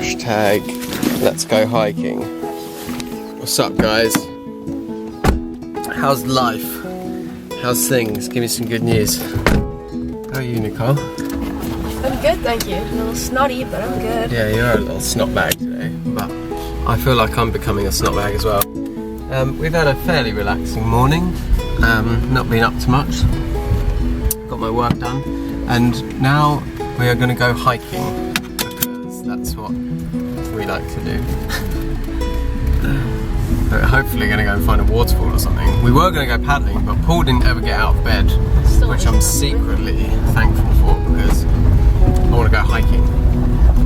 hashtag let's go hiking. What's up, guys? How's life? How's things? Give me some good news. How are you, Nicole? I'm good, thank you. A little snotty, but I'm good. Yeah, you're a little snot bag today, but I feel like I'm becoming a snot bag as well. We've had a fairly relaxing morning, not been up to much. Got my work done, and now we are going to go hiking because that's what we like to do. We're hopefully going to go and find a waterfall or something. We were going to go paddling, but Paul didn't ever get out of bed, which I'm secretly thankful for because I want to go hiking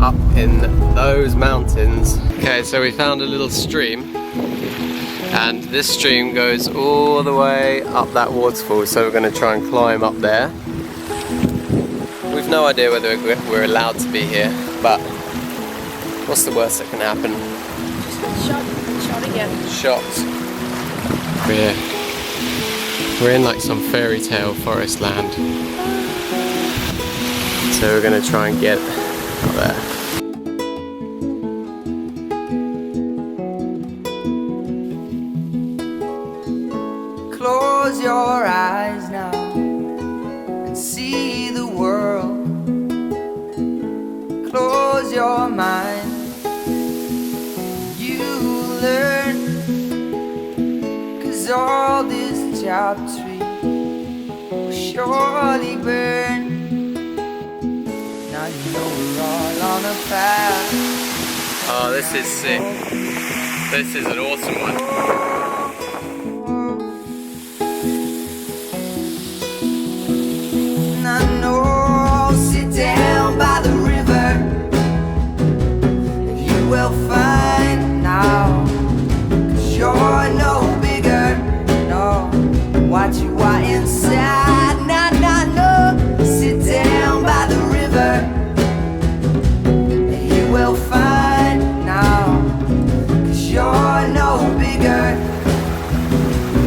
up in those mountains. Okay, so we found a little stream, and this stream goes all the way up that waterfall, so we're going to try and climb up there. We've no idea whether we're allowed to be here, but what's the worst that can happen? Just get shot again. Shot. We're in like some fairy tale forest land. So we're going to try and get up there. Close your eyes now and see the world. Close your mind, you learn. 'Cause all this job tree will surely burn. Now you know we're all on a path. Oh, this is sick. This is an awesome one. And I know I'll sit down by the river. You will find now, 'cause you're no bigger. No, what you are inside. Nah, nah, no. Sit down by the river. You will find now, 'cause you're no bigger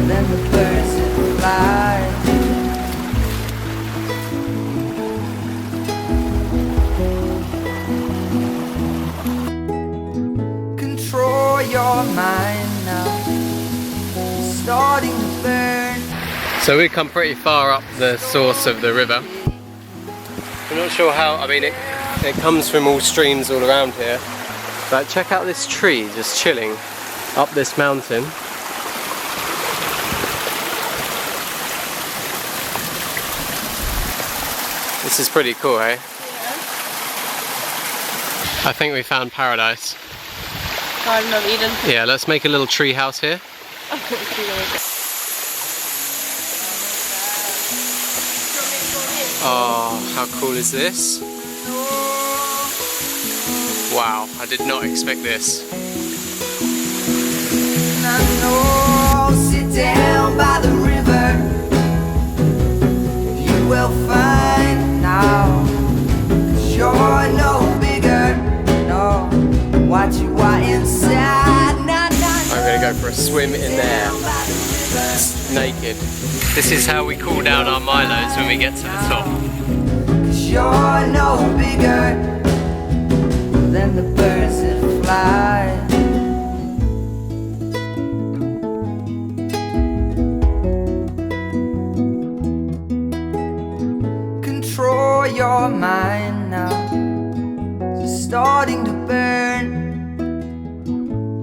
than the birds that fly. Control your mind now, starting to burn. So we've come pretty far up the source of the river. I'm not sure how, I mean it comes from all streams all around here. But check out this tree just chilling up this mountain. This is pretty cool, eh? Yeah. I think we found paradise. Garden of Eden. Yeah, let's make a little tree house here. Oh, how cool is this? Wow, I did not expect this. And I know I'll sit down by the river. You will find now, 'cause you're no bigger. No, what you are inside. Nah, nah, no. I'm gonna go for a swim in there, naked. This is how we cool down our Milos when we get to the top. 'Cause you're no bigger than the birds that fly. Control your mind now, it's starting to burn.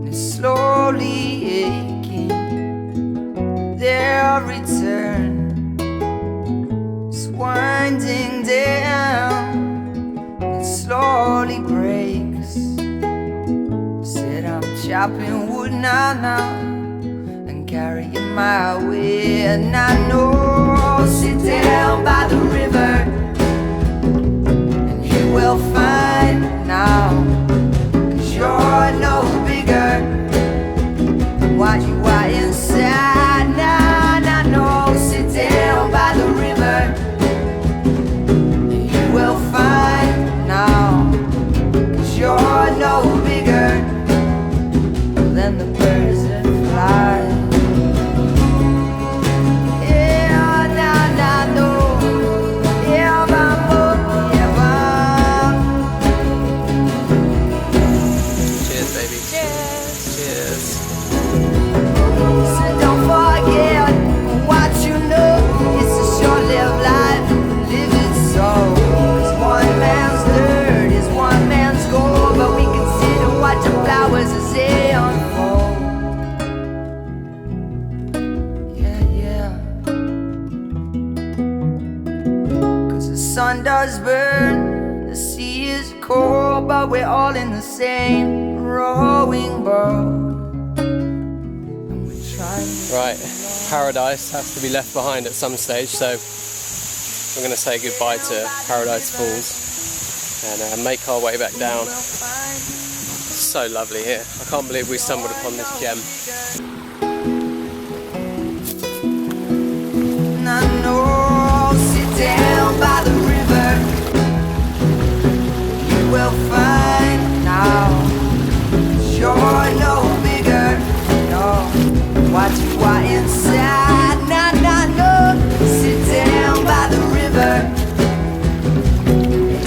It's slowly aching, their return is winding down. It slowly breaks. Said I'm chopping wood now and carrying my weight. And I know I'll sit down by the river, and you will find now, 'cause you're no bigger than what you are inside. Now, I know, sit down by the river, and you will find now, 'cause you're no bigger than the birds that fly. Yeah, nah, nah, no. Yeah, sun does burn, the sea is cold, but we're all in the same rowing boat. And we try. Right, paradise has to be left behind at some stage, so we're going to say goodbye to Paradise Falls and make our way back down. So lovely here. I can't believe we stumbled upon this gem. And I know, sit down by the river, you will find now you're no bigger, no, what you are inside. Nah, nah, no, sit down by the river,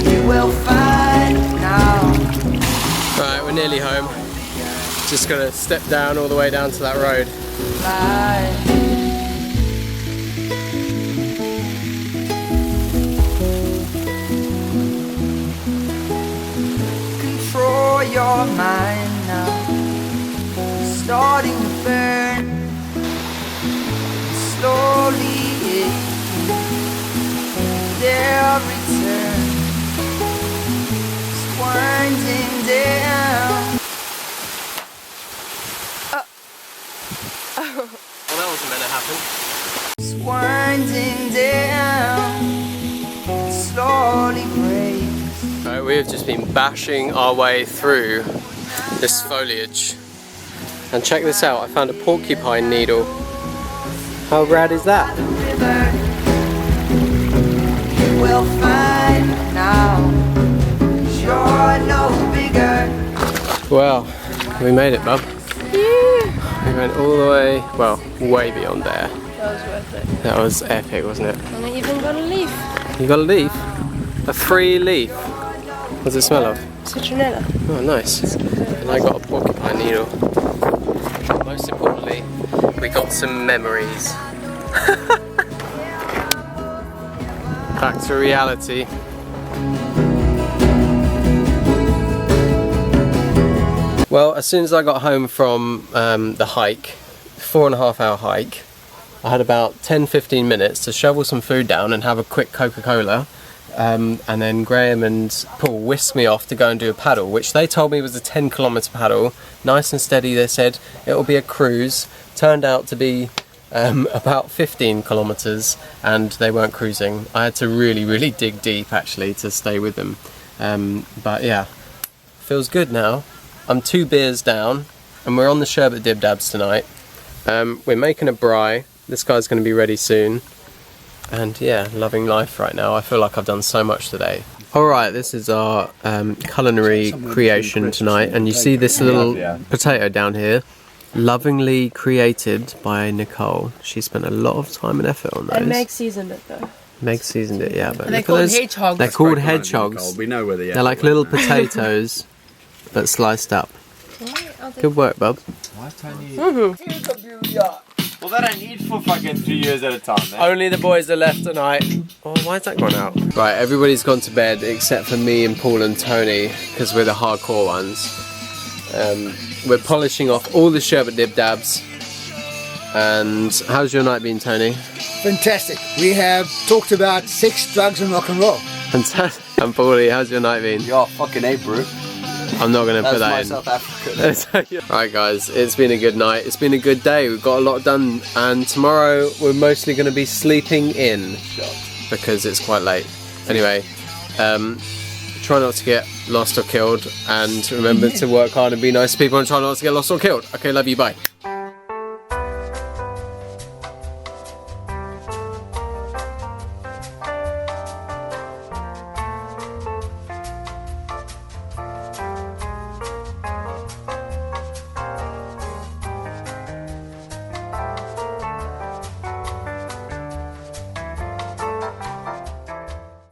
you will find now. Right, we're nearly home. Just gotta step down all the way down to that road. Control your mind now, starting to burn, slowly they'll return, it's winding down. Well, that wasn't meant to happen. It's winding down, slowly breaks. Right, we have just been bashing our way through this foliage. And check this out, I found a porcupine needle. How rad is that? You will find now, you're no bigger. Well, we made it, bub. We went all the way, well, way beyond there. That was worth it. That was epic, wasn't it? And I even got a leaf. You got a leaf? A free leaf? What does it smell of? Citronella. Oh, nice. And I got a porcupine needle. Most importantly, we got some memories. Back to reality. Well, as soon as I got home from the hike, 4.5 hour hike, I had about 10-15 minutes to shovel some food down and have a quick Coca-Cola. And then Graham and Paul whisked me off to go and do a paddle, which they told me was a 10-kilometre paddle. Nice and steady, they said. It'll be a cruise. Turned out to be about 15 kilometres, and they weren't cruising. I had to really dig deep actually to stay with them. But yeah, feels good now. I'm 2 beers down, and we're on the sherbet dib dabs tonight. We're making a braai. This guy's going to be ready soon. And yeah, loving life right now. I feel like I've done so much today. Alright, this is our culinary creation tonight. And you see this little potato down here. Lovingly created by Nicole. She spent a lot of time and effort on those. And Meg seasoned it though. Meg seasoned it, yeah. But they're called hedgehogs. They're called hedgehogs. We know where they are. They're like little potatoes, but sliced up. Good work, bub. Why tiny? Well, that I need for fucking 3 years at a time, man. Only the boys are left tonight. Oh, why's that gone out? Right, everybody's gone to bed except for me and Paul and Tony, because we're the hardcore ones. We're polishing off all the sherbet dib dabs. And how's your night been, Tony? Fantastic. We have talked about sex, drugs and rock and roll. Fantastic. And Paulie, how's your night been? You're fucking A, bro. I'm not going to put that in. South African. Right guys, it's been a good night. It's been a good day. We've got a lot done. And tomorrow we're mostly going to be sleeping in. Because it's quite late. Anyway, try not to get lost or killed. And remember to work hard and be nice to people and try not to get lost or killed. Okay, love you, bye.